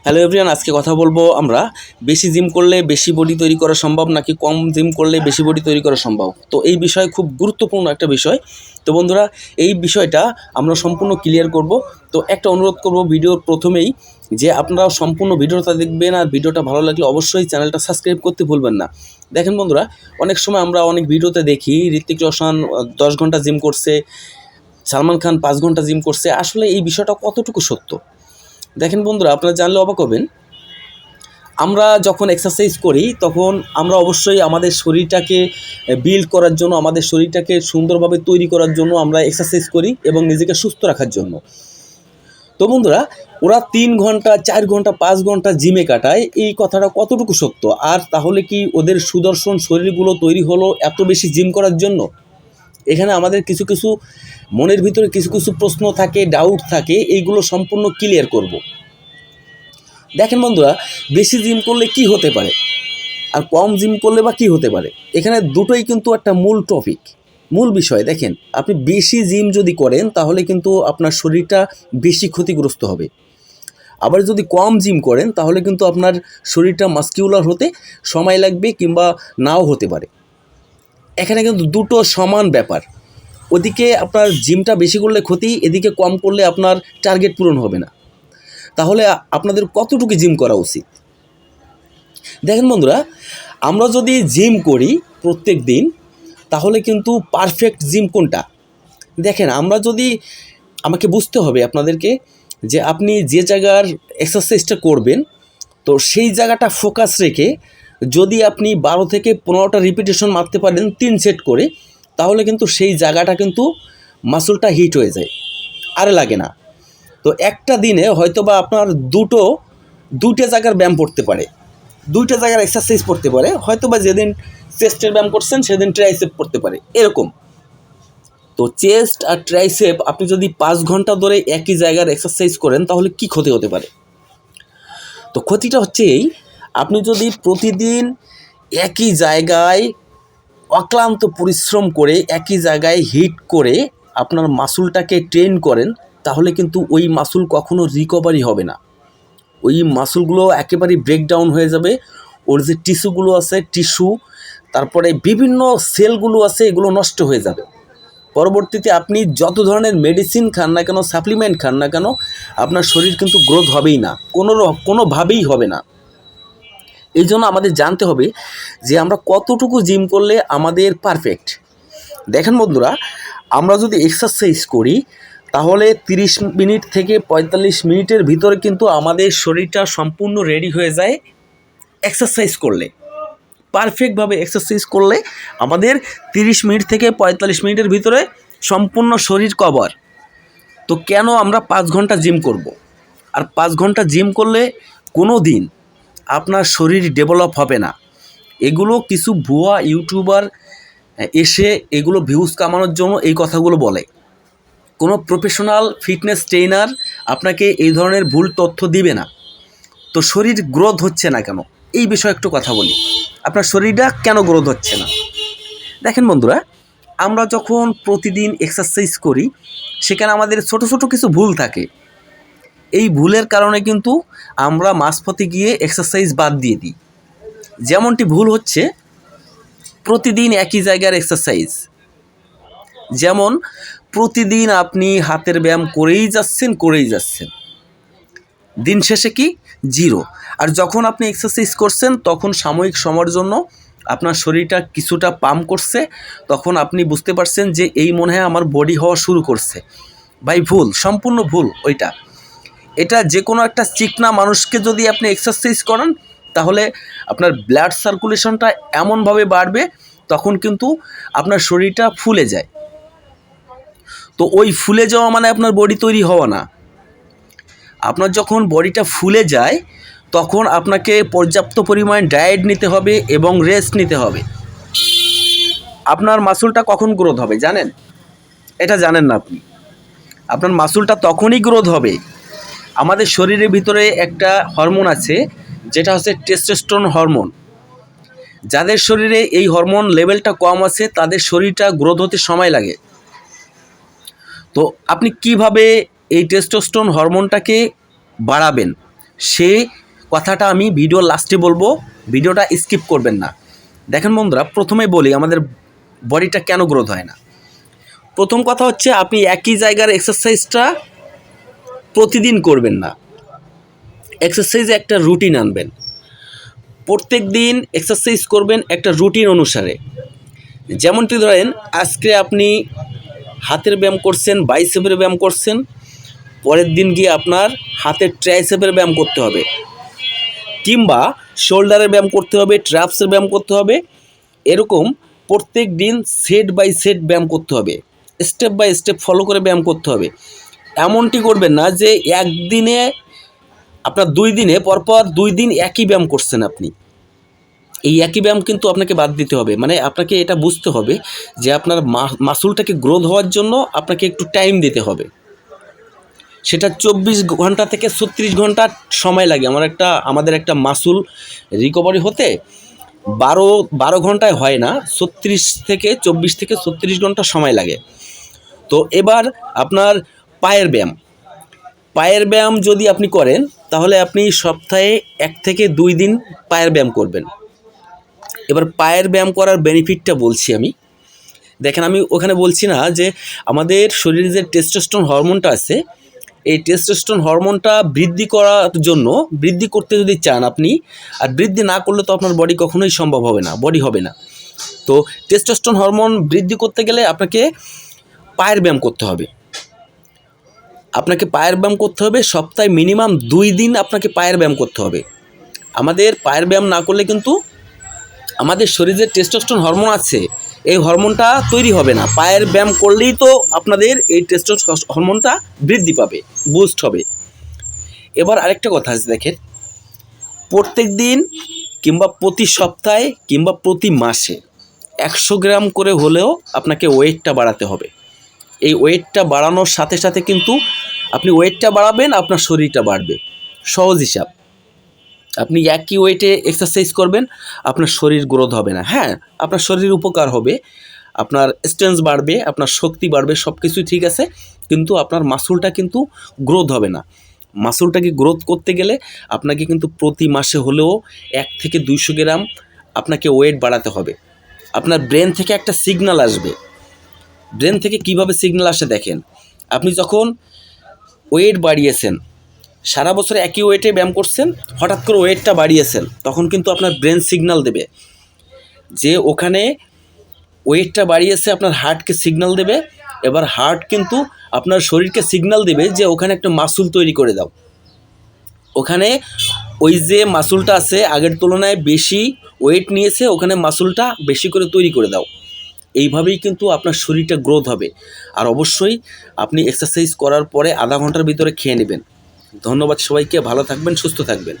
Hello everyone, আজকে কথা বলবো আমরা বেশি জিম করলে বেশি বডি তৈরি করা সম্ভব নাকি কম জিম করলে বেশি বডি তৈরি করা সম্ভব। তো এই বিষয় খুব গুরুত্বপূর্ণ একটা বিষয়। তো বন্ধুরা, এই বিষয়টা আমরা সম্পূর্ণ ক্লিয়ার করব। তো একটা অনুরোধ করব ভিডিওর প্রথমেই যে আপনারা সম্পূর্ণ ভিডিওটা দেখবেন, আর ভিডিওটা ভালো লাগলে অবশ্যই চ্যানেলটা সাবস্ক্রাইব করতে ভুলবেন না। দেখেন বন্ধুরা, অনেক সময় আমরা অনেক ভিডিওতে দেখি ঋত্বিক রোশন 10 ঘন্টা জিম করছে, সালমান খান 5 ঘন্টা জিম করছে। আসলে এই বিষয়টা কতটুকু সত্য? দেখেন বন্ধুরা, আপনারা জানলে অবাক হবেন। আমরা যখন এক্সারসাইজ করি তখন আমরা অবশ্যই আমাদের শরীরটাকে বিল্ড করার জন্য, আমাদের শরীরটাকে সুন্দরভাবে তৈরি করার জন্য আমরা এক্সারসাইজ করি এবং নিজেকে সুস্থ রাখার জন্য। তো বন্ধুরা, ওরা 3 ঘন্টা 4 ঘন্টা 5 ঘন্টা জিমে কাটায়, এই কথাটা কতটুকু সত্য? আর তাহলে কি ওদের সুদর্শন শরীরগুলো তৈরি হলো এত বেশি জিম করার জন্য? এখানে আমাদের কিছু কিছু মনের ভিতরে কিছু কিছু প্রশ্ন থাকে, ডাউট থাকে, এইগুলো সম্পূর্ণ ক্লিয়ার করব। দেখেন বন্ধুরা, বেশি জিম করলে কি হতে পারে আর কম জিম করলে বা কী হতে পারে, এখানে দুটোই কিন্তু একটা মূল টপিক, মূল বিষয়। দেখেন, আপনি বেশি জিম যদি করেন তাহলে কিন্তু আপনার শরীরটা বেশি ক্ষতিগ্রস্ত হবে। আবার যদি কম জিম করেন তাহলে কিন্তু আপনার শরীরটা মাসকিউলার হতে সময় লাগবে কিংবা নাও হতে পারে। এখানে কিন্তু দুটো সমান ব্যাপার। ওদিকে আপনার জিমটা বেশি করলে ক্ষতি, এদিকে কম করলে আপনার টার্গেট পূরণ হবে না। তাহলে আপনাদের কতটুকু জিম করা উচিত? দেখেন বন্ধুরা, আমরা যদি জিম করি প্রত্যেক দিন, তাহলে কিন্তু পারফেক্ট জিম কোনটা? দেখেন, আমরা যদি, আমাকে বুঝতে হবে আপনাদেরকে যে আপনি যে জায়গার এক্সারসাইজটা করবেন, তো সেই জায়গাটা ফোকাস রেখে যদি আপনি 12 থেকে 15টা রিপিটেশন মারতে পারেন 3 সেট করে, তাহলে কিন্তু সেই জায়গাটা কিন্তু মাসলটা হিট হয়ে যায়, আর লাগে না। তো একটা দিনে হয়তো বা আপনার দুটো জায়গার ব্যায়াম পড়তে পারে, 2টা জায়গার এক্সারসাইজ পড়তে পারে, হয়তো বা যেদিন চেস্টের ব্যায়াম করছেন সেদিন ট্রাইসেপ পড়তে পারে, এরকম। তো চেস্ট আর ট্রাইসেপ আপনি যদি 5 ঘন্টা ধরে একই জায়গার এক্সারসাইজ করেন তাহলে কি ক্ষতি হতে পারে? তো ক্ষতিটা হচ্ছে এই, আপনি যদি প্রতিদিন একই জায়গায় অক্লান্ত পরিশ্রম করে একই জায়গায় হিট করে আপনার মাসুলটাকে ট্রেন করেন, তাহলে কিন্তু ওই মাসুল কখনো রিকভারি হবে না। ওই মাসলগুলো একেবারেই ব্রেকডাউন হয়ে যাবে। ওর যে টিস্যুগুলো আছে, তারপরে বিভিন্ন সেলগুলো আছে, এগুলো নষ্ট হয়ে যাবে। পরবর্তীতে আপনি যত ধরনের মেডিসিন খান না কেন, সাপ্লিমেন্ট খান না কেন, আপনার শরীর কিন্তু গ্রোথ হবেই না, কোনোভাবেই হবে না। এই জন্য আমাদের জানতে হবে যে আমরা কতটুকু জিম করলে আমাদের পারফেক্ট। দেখেন বন্ধুরা, আমরা যদি এক্সারসাইজ করি তাহলে 30 মিনিট থেকে 45 মিনিটের ভিতরে কিন্তু আমাদের শরীরটা সম্পূর্ণ রেডি হয়ে যায়। এক্সারসাইজ করলে, পারফেক্টভাবে এক্সারসাইজ করলে আমাদের 30 মিনিট থেকে 45 মিনিটের ভিতরে সম্পূর্ণ শরীর কভার। তো কেন আমরা 5 ঘন্টা জিম করব? আর 5 ঘন্টা জিম করলে কোনো দিন আপনার শরীর ডেভেলপ হবে না। এগুলো কিছু ভুয়া ইউটিউবার এসে এগুলো ভিউজ কামানোর জন্য এই কথাগুলো বলে। কোনো প্রফেশনাল ফিটনেস ট্রেনার আপনাকে এই ধরনের ভুল তথ্য দিবে না। তো শরীর গ্রোথ হচ্ছে না কেন, এই বিষয়ে একটু কথা বলি। আপনার শরীরটা কেন গ্রোথ হচ্ছে না? দেখেন বন্ধুরা, আমরা যখন প্রতিদিন এক্সারসাইজ করি সেখানে আমাদের ছোট ছোট কিছু ভুল থাকে। এই ভুলের কারণে কিন্তু আমরা মাঝপথে গিয়ে এক্সারসাইজ বাদ দিয়ে দিই। যেমনটি ভুল হচ্ছে প্রতিদিন একই জায়গার এক্সারসাইজ। যেমন প্রতিদিন আপনি হাতের ব্যায়াম করেই যাচ্ছেন, দিন শেষে কি? জিরো। আর যখন আপনি এক্সারসাইজ করছেন তখন সাময়িক সময়ের জন্য আপনার শরীরটা কিছুটা পাম্প করছে, তখন আপনি বুঝতে পারছেন যে এই মনে হয় আমার বডি হওয়া শুরু করছে। ভাই, ভুল, সম্পূর্ণ ভুল ওইটা। এটা যে কোনো একটা চিকনা মানুষকে যদি আপনি এক্সারসাইজ করান তাহলে আপনার ব্লাড সার্কুলেশনটা এমনভাবে বাড়বে, তখন কিন্তু আপনার শরীরটা ফুলে যায়। তো ওই ফুলে যাওয়া মানে আপনার বডি তৈরি হওয়া না। আপনার যখন বডিটা ফুলে যায় তখন আপনাকে পর্যাপ্ত পরিমাণ ডায়েট নিতে হবে এবং রেস্ট নিতে হবে। আপনার মাসুলটা কখন গ্রোথ হবে জানেন? এটা জানেন না আপনি। আপনার মাসুলটা তখনই গ্রোথ হবে, আমাদের শরীরের ভিতরে একটা হরমোন আছে যেটা হচ্ছে টেস্টোস্টেরন হরমোন। যাদের শরীরে এই হরমোন লেভেলটা কম আছে তাদের শরীরটা গ্রোথ হতে সময় লাগে। তো আপনি কিভাবে এই টেস্টোস্টেরন হরমোনটাকে বাড়াবেন সেই কথাটা আমি ভিডিওর লাস্টে বলবো, ভিডিওটা স্কিপ করবেন না। দেখেন বন্ধুরা, প্রথমেই বলি আমাদের বডিটা কেন গ্রোথ হয় না। প্রথম কথা হচ্ছে আপনি একই জায়গার এক্সারসাইজটা প্রতিদিন করবেন না। এক্সারসাইজে একটা রুটিন আনবেন, প্রত্যেক দিন এক্সারসাইজ করবেন একটা রুটিন অনুসারে। যেমনটি ধরেন আজকে আপনি হাতের ব্যায়াম করছেন, বাইসেপের ব্যায়াম করছেন, পরের দিন গিয়ে আপনার হাতের ট্রাইসেপের ব্যায়াম করতে হবে, কিংবা শোল্ডারের ব্যায়াম করতে হবে, ট্রাপসের ব্যায়াম করতে হবে। এরকম প্রত্যেক দিন সেট বাই সেট ব্যায়াম করতে হবে, স্টেপ বাই স্টেপ ফলো করে ব্যায়াম করতে হবে। এমনটি করবেন না যে একদিনে আপনার 2 দিনে পরপর 2 দিন একই ব্যায়াম করছেন আপনি। এই একই ব্যায়াম কিন্তু আপনাকে বাদ দিতে হবে। মানে আপনাকে এটা বুঝতে হবে যে আপনার মাসুলটাকে গ্রোথ হওয়ার জন্য আপনাকে একটু টাইম দিতে হবে। সেটা 24 ঘন্টা থেকে 36 ঘন্টা সময় লাগে। আমাদের একটা মাসুল রিকভারি হতে 12 ঘন্টায় হয় না, 24 থেকে 36 ঘন্টা সময় লাগে। তো এবার আপনার পায়ের ব্যায়াম যদি আপনি করেন, তাহলে আপনি সপ্তাহে 1 থেকে 2 দিন পায়ের ব্যায়াম করবেন। এবার পায়ের ব্যায়াম করার বেনিফিটটা বলছি আমি। দেখেন, আমি ওখানে বলছি না যে আমাদের শরীরে যে টেস্টোস্টেরন হরমোনটা আছে, এই টেস্টোস্টেরন হরমোনটা বৃদ্ধি করতে যদি চান আপনি, আর বৃদ্ধি না করলে তো আপনার বডি কখনোই সম্ভব হবে না, বডি হবে না। তো টেস্টোস্টেরন হরমোন বৃদ্ধি করতে গেলে আপনাকে পায়ের ব্যায়াম করতে হবে। সপ্তাহে মিনিমাম 2 দিন আপনাকে পায়ের ব্যায়াম করতে হবে। আমাদের পায়ের ব্যায়াম না করলে কিন্তু আমাদের শরীরে টেস্টোস্টেরন হরমোন আছে, এই হরমোনটা তৈরি হবে না। পায়ের ব্যায়াম করলেই তো আপনাদের এই টেস্টোস্টেরন হরমোনটা বৃদ্ধি পাবে, বুস্ট হবে। এবার আরেকটা কথা আছে, দেখেন, প্রত্যেক দিন কিংবা প্রতি সপ্তাহে কিংবা প্রতি মাসে 100 গ্রাম করে হলেও আপনাকে ওয়েটটা বাড়াতে হবে। এই ওয়েটটা বাড়ানোর সাথে সাথে কিন্তু আপনি ওয়েটটা বাড়াবেন, আপনার শরীরটা বাড়বে। সহজ হিসাব। আপনি একই ওয়েটে এক্সারসাইজ করবেন, আপনার শরীর গ্রোথ হবে না। হ্যাঁ, আপনার শরীর উপকার হবে, আপনার স্ট্রেংথ বাড়বে, আপনার শক্তি বাড়বে, সব কিছুই ঠিক আছে, কিন্তু আপনার মাসুলটা কিন্তু গ্রোথ হবে না। মাসুলটাকে গ্রোথ করতে গেলে আপনাকে কিন্তু প্রতি মাসে হলেও 1 থেকে 200 গ্রাম আপনাকে ওয়েট বাড়াতে হবে। আপনার ব্রেন থেকে একটা সিগন্যাল আসবে। ব্রেন থেকে কিভাবে সিগন্যাল আসে দেখেন, আপনি যখন ওয়েট বাড়িয়েছেন, সারা বছরে একই ওয়েটে ব্যায়াম করছেন, হঠাৎ করে ওয়েটটা বাড়িয়েছেন, তখন কিন্তু আপনার ব্রেন সিগন্যাল দেবে যে ওখানে ওয়েটটা বাড়িয়েছে, আপনার হার্টকে সিগন্যাল দেবে। এবার হার্ট কিন্তু আপনার শরীরকে সিগন্যাল দেবে যে ওখানে একটা মাসুল তৈরি করে দাও, ওখানে ওই যে মাসুলটা আছে আগের তুলনায় বেশি ওয়েট নিয়েছে, ওখানে মাসুলটা বেশি করে তৈরি করে দাও। এইভাবেই কিন্তু আপনার শরীরটা গ্রোথ হবে। আর অবশ্যই আপনি এক্সারসাইজ করার পরে আধা ঘন্টার ভিতরে খেয়ে নেবেন। ধন্যবাদ সবাইকে, ভালো থাকবেন, সুস্থ থাকবেন।